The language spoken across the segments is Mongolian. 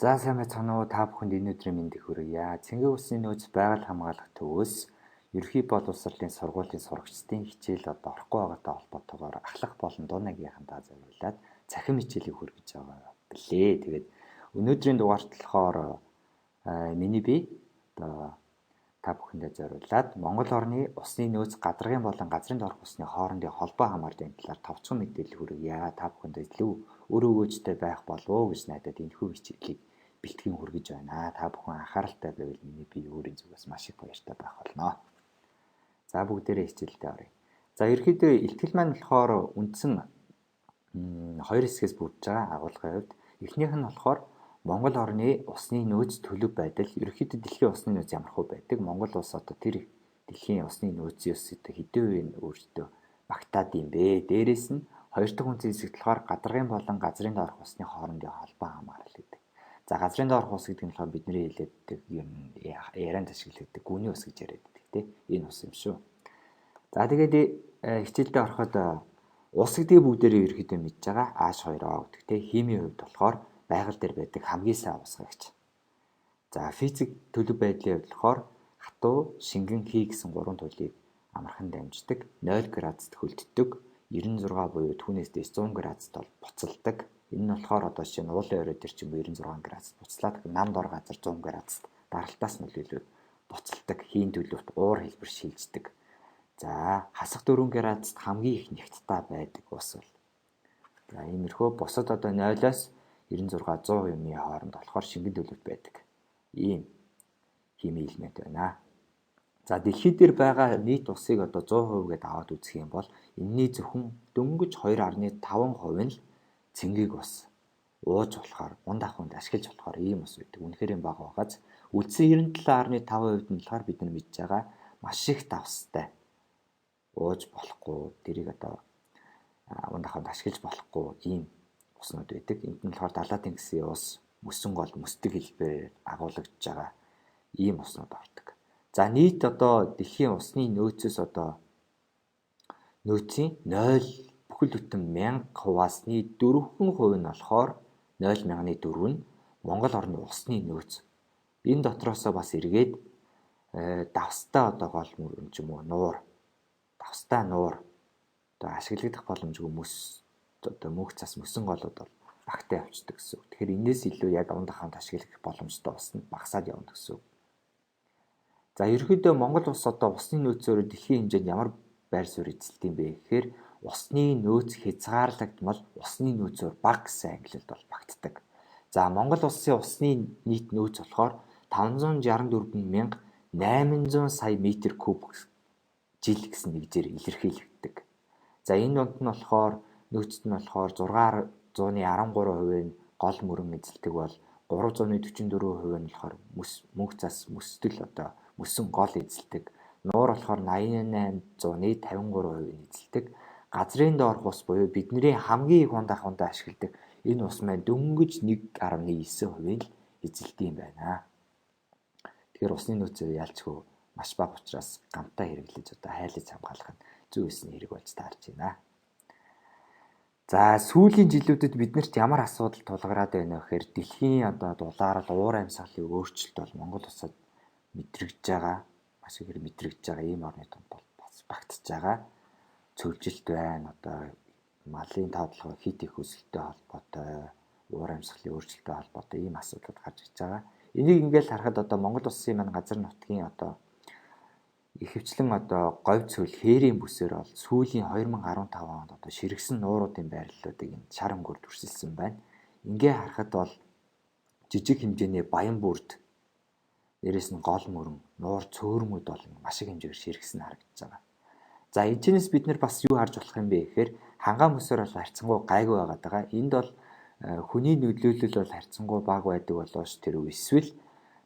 За сайн байцгаана уу, та бүхэнд энэ өдрийн мэндийг хүргье. Цэнгийн улсын нөөц байгаль хамгаалах төвөөс ерөнхий боловсролын сургуулийн сурагчдын хичээл орохгүй байгаатай холбоотойгоор ахлах болон дуунагийнхантаа зориулаад цахим хичээлийг хүргэж байгаа гэлээ. Тэгээд өнөөдрийн дугаарт болохоор миний бие та бүхэндээ зориулаад Монгол орны усны нөөц гадаргын болон газрын доорх усны хоорондын холбоо хамаарлын талаар товчхон мэдээлэл хүргье. Та бүхэндээ илүү өөр өгөөжтэй байх болов уу гэж найдаад энэхүү хичээлийг бэлтгэн хүргэж байна. Та бүхэн анхааралтай байвал миний бие өөрийн зүгээс маш их баяртай байх болно. За бүгдээрээ хичээлдээ оръё. За ерөнхийдөө илтгэл маань болохоор үндсэн хоёр хэсгээс бүрдэж байгаа агуулгын хувьд. Эхнийх нь болохоор Монгол орны усны нөөц төлөв байдал, ерөнхийдөө дэлхийн усны нөөц ямархуу байдаг. Монгол улс одоо тэр дэлхийн усны нөөцөөс хэдэн үеийн өөртөө багтаад юм бэ? Дээрээс нь хоёр дахь үндсэн хэсэгт болохоор гадаргын болон газрын доорх усны хоорондын холбоо хамаарал гэдэг. За газрын доорх ус гэдэг нь болохоор бидний хэлээд юм ярианд ашигладаг гүний ус гэж яриад байдаг тийм. Энэ ус юм шүү. За тэгээд хичээлдээ ороход ус гэдгийг бүгдээрээ ерөнхийдөө мэдж байгаа. H2O гэдэг тийм. Химийн хувьд болохоор байгаль дээр байдаг хамгийн сайн усгагч. За физик төлөв байдлын хувьд болохоор хатуу, шингэн, хий гэсэн гурван төлөвийг амархан дамждаг, 0 градусд хөлддөг, 96 буюу түүнээс дээш 100 градусд бол буцалдаг. Энэ нь болохоор одоо жишээ нь уулын орой дээр ч юм уу 96 градусд буцлаад намд ор газар 100 градусд даралтаас нөлөөлөд буцалдаг, хийн төлөвт уур хэлбэр шилждэг. За хасах 4 градусд хамгийн их нягттай байдаг ус бол. За иймэрхүү бусад одоо 0-оос 96 100 юмны хооронд болохоор шингэн төлөвт байдаг. Ийм химийн элемент байна. За дэлхий дээр байгаа нийт усыг одоо 100% гэдээ аваад үзэх юм бол энэний зөвхөн дөнгөж 2.5% нь л цэнгийг ус ууж болохоор, унд ахуйнд ашиглаж болохоор ийм ус байдаг. Үнэхээр бага байгааз үлдсэн 97.5% нь болохоор бид нар мэдж байгаа маш их давстай ууж болохгүй, тэрийг одоо унд ахуйнд ашиглаж болохгүй ийм уснууд байдаг. Энд нь болохоор далайн тэнгисийн ус, мөсөн гол, мөсдөг хэлбэрээр агуулгадж байгаа ийм уснууд ордог. За нийт одоо дэлхийн усны нөөцөөс одоо нөөцийн 0 бүхэл бүтэн 1000 хуваасны 4% нь болохоор 0.4 нь Монгол орны усны нөөц. Энэ дотроосоо бас эргээд давстай одоо гол мөрөн ч юм уу нуур, давстай нуур одоо ашиглагдах боломжгүй мөс одоо мөнх цас мөсөн голууд бол багтаа явцдаг гэсэн үг. Тэгэхээр энэс илүү яг унд ахуйнд ашиглах боломжтой ус нь багасаад явна гэсэн үг. За ерөнхийдөө Монгол улс одоо усны нөөцөөр дэлхийн хэмжээнд ямар байр суурь эзэлт юм бэ гэхээр усны нөөц хязгаарлагдмал усны нөөцөөр бага гэсэн ангилалд бол багтдаг. За Монгол улсын усны нийт нөөц болохоор 564,800 сая метр куб жил гэсэн нэгжээр илэрхийлэгддэг. За энэ донд нь болохоор нөөцт нь болохоор 613% нь гол мөрөн эзэлдэг бол 344% нь болохоор мөнх цас мөсдөл одоо мөсөн гол эзэлдэг. Нуур болохоор 8853% нь эзэлдэг. Газрын доорх ус буюу бидний хамгийн их унд ахуйнд ашигладаг энэ ус маань дөнгөж 1.9% нь эзэлдэг юм байна. Тэгэхээр усны нөөцөө ялчгүй маш бага учраас гамтаа хэрэглэж одоо хайлаж хамгаалах нь зөв эсний хэрэг болж таарч байна. За сүүлийн жилүүдэд биднэрт ямар асуудал тулгараад байна вэ гэхээр дэлхийн одоо дулаарал уур амьсгалын өөрчлөлт бол Монгол улсад мэдрэгдэж байгаа, маш их мэдрэгдэж байгаа ийм орны тунд бол бас багтж байгаа. Цөвжилт байна, одоо малын тавдлага хит их өсөлттэй холбоотой, уур амьсгалын өөрчлөлттэй холбоотой ийм асуудал гарч ирж байгаа. Энийг ингээд харахад одоо Монгол улсын маань газар нутгийн одоо ихэвчлэн одоо говь цөл хээрийн бүсээр бол сүүлийн 2015 онд одоо ширгсэн нууруудын байрлалуудыг энэ шар өнгөөр дүрсэлсэн байна. Ингээ харахад бол жижиг хэмжээний баян бүрд дээрээс нь гол мөрөн, нуур цөөрмүүд бол маш их хэмжээгээр ширгсэн харагдаж байгаа. За энэчнээс бид нар бас юу харж болох юм бэ гэхээр хангаан бүсээр бол харьцангуй гайгүй байгаад байгаа. Энд бол хүний нөлөөлөл бол харьцангуй бага байдаг болооч тэр эсвэл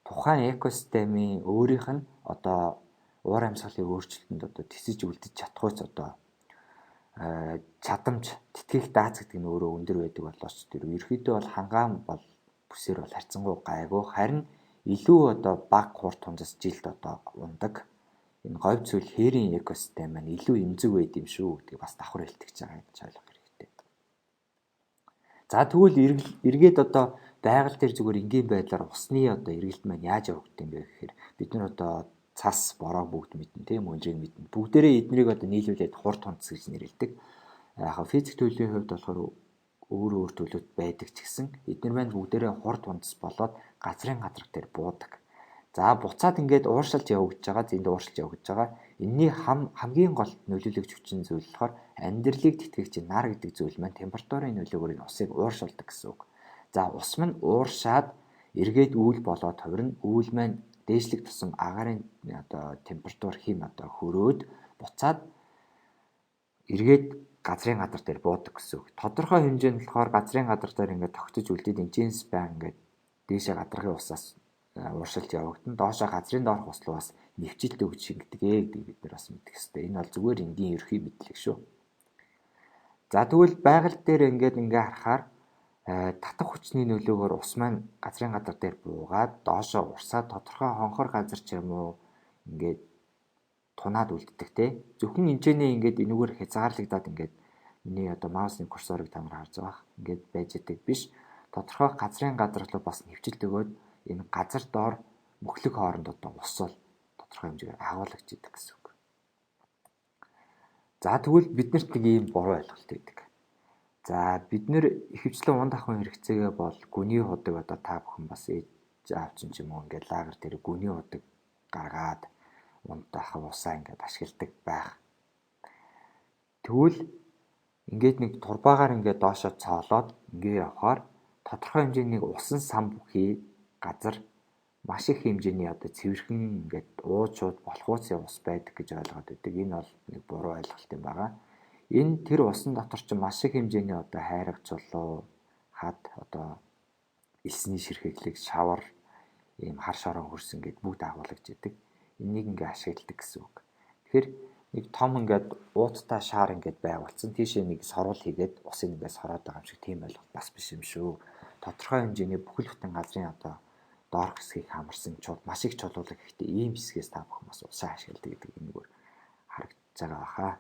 тухайн экосистемийн өөрийнх нь одоо уур амьсгалын өөрчлөлтөнд одоо тисэж үлдэж чадахгүйц одоо чадамж тэтгэх дац гэдэг нь өөрөө өндөр байдаг болооч тэр ерөөхдөө бол хангаан бол бүсээр бол харьцангуй гайгүй, харин илүү одоо бага хурд тунцас жилд одоо ундаг энэ говь цөл хээрийн экосистем маань илүү эмзэг байд юм шүү гэдгийг бас давхар илтгэж байгаа гэж ойлгох хэрэгтэй. За тэгвэл эргээд одоо байгаль дээр зүгээр энгийн байдлаар усны одоо эргэлт маань яаж явагддаг юм бэ гэхээр бид нар одоо цас, бороо бүгд мэднэ тийм өндрийг мэднэ. Бүгдээрээ эднийг одоо нийлүүлээд хурд хунц гэж нэрлэдэг. Яг физик төлөвийн хувьд болохоор өөр төлөвт байдаг ч гэсэн эдгээр маань бүгдээрээ хурд хунц болоод газрын гадраг дээр буудаг. За буцаад ингээд ууршилж явагдаж байгаа, зэнд ууршилж явагдаж байгаа. Энэний хамгийн гол нөлөөлөгч хүчин зүйл болохоор амьдралыг тэтгэгч нар гэдэг зүйл маань температурын нөлөөгөөр энэ усыг ууршуулдаг гэсэн үг. За ус маань ууршаад эргээд үүл болоод хувирна. Үүл маань дээшлэх тусам агаарын одоо температур хим одоо хөрөөд буцаад эргээд газрын гадар дээр буудаг гэсэн үг. Тодорхой хэмжээнд болохоор газрын гадар дээр ингээд тогтож үлдээд энэчнээс байн ингээд дээшээ гадаргын усаас ууршилж явагдана. Доошоо газрын доорх ус руу бас нэвчилт өгч шингэдэг гэдэг бид нар бас мэдэх хэрэгтэй. Энэ бол зүгээр энгийн ерхий мэдлэг шүү. За тэгвэл байгаль дээр ингээд харахаар татах хүчний нөлөөгөөр ус маань газрын гадар дээр буугаад доошоо урсаад тодорхой хонхор газар ч юм уу ингээд тунаад үлддэг те. Зөвхөн энэчнээ ингээд энүүгээр хязгаарлагдаад ингээд миний одоо маусны курсорыг та нар харж байгаа. Ингээд байж идэг биш. Тодорхой газрын гадар руу бас нэвчилт өгөөд энэ газар доор мөхлөг хооронд одоо ус бол тодорхой хэмжээгээр агуулгаж идэг гэсэн үг. За тэгвэл биднэрт нэг ийм буруу ойлголт байдаг. За бид нэр ихэвчлэн унд ахуйн хэрэгцээгээ бол гүний худаг одоо та бүхэн бас ээж аавч ч юм уу ингээд лагер дээр гүний худаг гаргаад унд ахуй усаа ингээд ашигладаг байх. Тэгвэл ингээд нэг турбаагаар ингээд доошоо цоолоод ингээд явхаар тодорхой хэмжээний усан сан бүхий газар маш их хэмжээний одоо цэвэрхэн ингээд уучууд болохуус ус байдаг гэж ойлгоод байдаг. Энэ бол нэг буруу ойлголт юм байна. Энэ тэр усан дотор ч маш их хэмжээний одоо хайраг чулуу, хад одоо элсний ширхэглэг, шавар, ийм хар шорон хөрсөн гэд бүгд агуулгаж идэг. Энийг ингээд ашигладаг гэсэн үг. Тэгэхээр нэг том ингээд ууттай шаар ингээд байгуулсан. Тийшээ нэг сорвол хийгээд усыг ингээд сороод байгаа юм шиг тийм ойлголт бас биш юм шүү. Тодорхой хэмжээний бүхэл бүтэн газрын одоо доорх хэсгийг хамарсан чууд маш их чулуулаг гэхдээ ийм хэсгээс та бүхэн бас усаа ашигладаг гэдэг энэгээр харагдаж байгаа баха.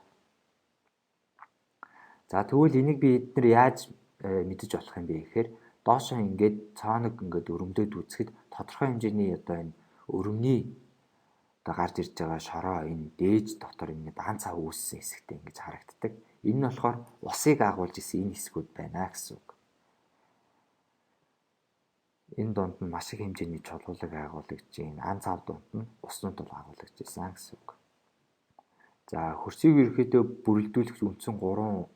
За тэгвэл энийг бид нар яаж мэдэж болох юм бэ гэхээр доошоо ингээд цаанаг ингээд өрөмдөд үзэхэд тодорхой хэмжээний одоо энэ өрөмний одоо гарч ирж байгаа шороо энэ дээж дотор ингээд ан цав үүссэн хэсэгтэй ингэж харагддаг. Энэ нь болохоор усыг агуулж исэн энэ хэсгүүд байна гэсэн үг. Энэ донд нь маш их хэмжээний чулуулаг агуулгаж байна. Ан цав донд нь уснууд бол агуулгаж байсан гэсэн үг. За хөрсийг ерөөхдөө бүрэлдүүлэх үндсэн 3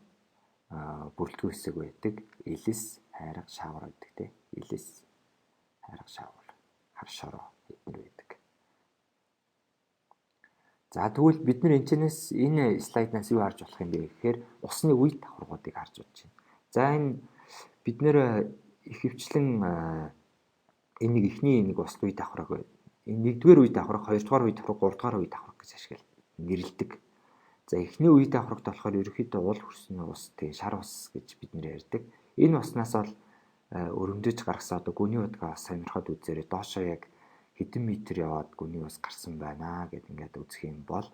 бүрэлдэхүүн хэсэг байдаг. Элэс, хайраг, шавар гэдэг тийм. Элэс, хайраг, шавар, хар шороо эдгээр байдаг. За тэгвэл бид нар энэ слайднаас юу харж болох юм бэ гэхээр усны үе давхаргуудыг харж бодож байна. За энэ бид нэр ихэвчлэн энийг эхний нэг усны үе давхарга байна. Энэ 1-р үе давхарга, 2-р үе давхарга, 3-р үе давхарга гэж нэрлэдэг. За эхний үе давхаргад болохоор ерөнхийдөө уул хөрсний ус, тэгээ шар ус гэж бид нэр ярьдаг. Энэ уснаас бол өрөмдөж гаргасан одоо гүний удгаа сонирхоод үзээрэй. Доошоо яг хэдэн метр яваад гүний ус гарсан байна гэд ингээд үзэх юм бол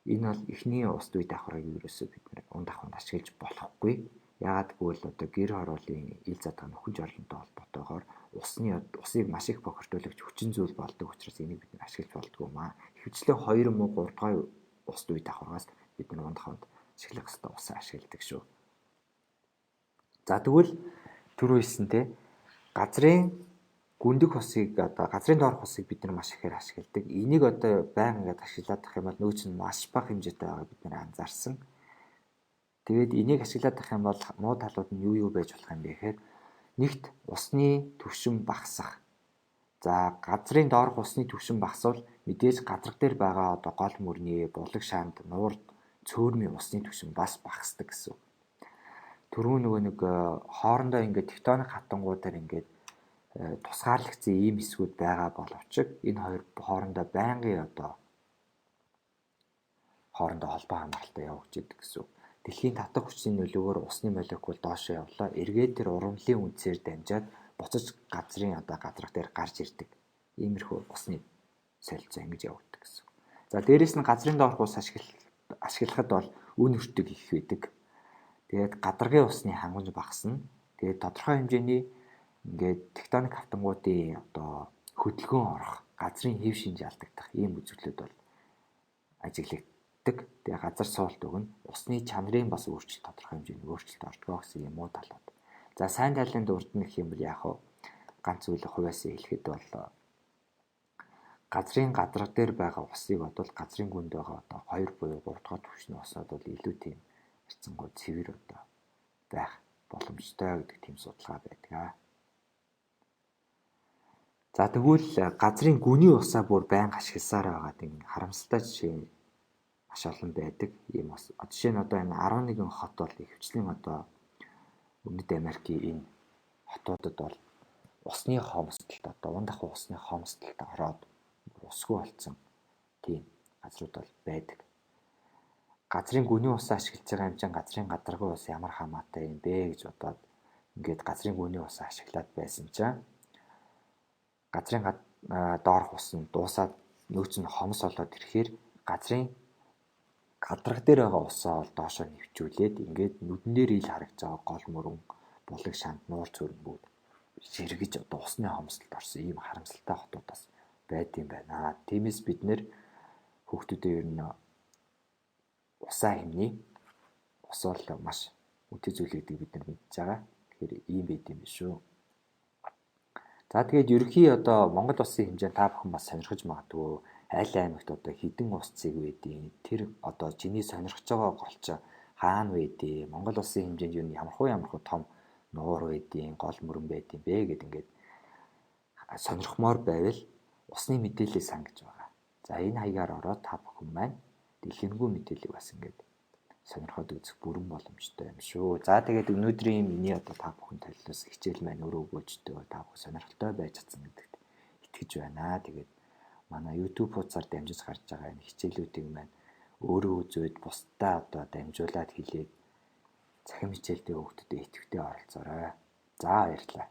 энэ бол эхний усны үе давхаргыг ерөөсөө бид нэр унд ахуйд ашиглаж болохгүй. Яагаад гэвэл одоо гэр хорооллын ил задгаа нөхөн жорлонтой холбоотойгоор усыг маш их бохирдуулагч хүчин зүйл болдог учраас энийг бид нэр ашиглаж болдгоо маа. Ихэвчлэн 2 муу 3 дахь усны үе давхаргаас бид нар унд ахуйд ашиглах хэрэгтэй усаа ашигладаг шүү. За тэгвэл түрүү хэлсэнтэй газрын гүндэх усыг одоо газрын доорх усыг бид нар маш ихээр ашигладаг. Энийг одоо байнга ингээд ашиглаад авах юм бол нөөц нь маш бага хэмжээтэй байгааг бид нар анзаарсан. Тэгээд энийг ашиглаад авах юм бол муу талууд нь юу байж болох юм бэ гэхээр нэгт усны түвшин багасах. За газрын доорх усны түвшин багасвал мэдээж гадраг дээр байгаа одоо гол мөрний булаг шаанд нуурд цөөрмийн усны түвшин бас багасдаг гэсэн. Түрүү нэг хоорондоо ингээд тектоник хатангуудаар ингээд тусгаарлагдсан ийм хэсгүүд байгаа боловч энэ хоёр хоорондоо байнгын одоо хоорондоо холбоо хамгаалалтаа явуулж идэг гэсэн. Дэлхийн татах хүчний нөлөөгөөр усны молекул доошоо явлаа. Эргээд тэр ургамлын үндсээр дамжаад буцаж газрын одоо гадраг дээр гарч ирдэг. Иймэрхүү усны солилцоо ингэж явагддаг гэсэн. За дээрэс нь газрын доорх ус ашиглахад бол үн өртөг их байдаг. Тэгээд гадаргын усны хангамж багасна. Тэгээд тодорхой хэмжээний ингээд тектоник хавтангуудын одоо хөдөлгөөн орох, газрын хэв шинж алдагдах ийм үзэгдлүүд бол ажиглагддаг. Тэгээ газар суулт өгнө. Усны чанарын бас өөрчлөлт тодорхой хэмжээний өөрчлөлт ордог гэсэн юм уу талууд. За сайн талын дурд нь гэх юм бол яг хуу ганц зүйл хувьяасаа хэлэхэд бол газрын гадарга дээр байгаа усыг бодвол газрын гүнд байгаа одоо 2 буюу 3 дахь түвшний усад бол илүү тийм харьцангуй цэвэр одоо байх боломжтой гэдэг тийм судалгаа байдаг. За тэгвэл газрын гүний усаа бүр байнга ашигласаар байгаа тийм харамсалтай жишээ маш олон байдаг. Ийм бас жишээ нь одоо энэ 11 хот бол ихэвчлэн одоо Өмнөд Америкийн энэ хотуудад бол усны хомсдолд одоо ундах усны хомсдолд ороод усгүй болсон тийм газрууд бол байдаг. Газрын гүний усаа ашиглаж байгаа юм чинь газрын гадаргын ус ямар хамаатай юм бэ гэж бодоод ингээд газрын гүний усаа ашиглаад байсан чинь газрын доорх ус нь дуусаад нөөц нь хомс болоод ирэхээр газрын гадарга дээр байгаа усаа бол доошоо нэвчүүлээд ингээд нүдэн дээр ил харагдж байгаа гол мөрөн булаг шанд нуур цөрөнгүүд сэргэж одоо усны хомсдолд орсон ийм харамсалтай хотууд бас байд юм байна. Тиймээс бид нэр хүүхдүүдээ ер нь усаа хэмнээ. Ус бол маш үнэтэй зүйл гэдгийг бид нар мэдж байгаа. Тэгэхээр ийм байд юм биш үү. За тэгээд ерөнхий одоо Монгол улсын хэмжээнд та бүхэн бас сонирхож магадгүй аль аймагт одоо хідэн ус цэг байдیں۔ Тэр одоо чиний сонирхож байгаа голч хаана байдیں۔ Монгол улсын хэмжээнд юу ямархуу том нуур байдیں, гол мөрөн байдیں бэ гэд ингээд сонирхмоор байвал усны мэдээлэл сан гэж байгаа. За энэ хаягаар ороод та бүхэн маань дэлгэрэнгүй мэдээллийг бас ингээд сонирхоод үзэх бүрэн боломжтой юм шүү. За тэгээд өнөөдрийн миний одоо та бүхэн төлөвлөсөн хичээл маань өөрөө өгөөжтэй та бүхэн сонирхолтой байж чадсан гэдэгт итгэж байна. Тэгээд манай YouTube хуудасаар дамжиж гарч байгаа энэ хичээлүүдийг маань өөрөө үзээд бусдаа одоо дамжуулаад хэлээд цахим хичээлдээ хүүхдүүдэд идэвхтэй оролцоорой. За баярлалаа.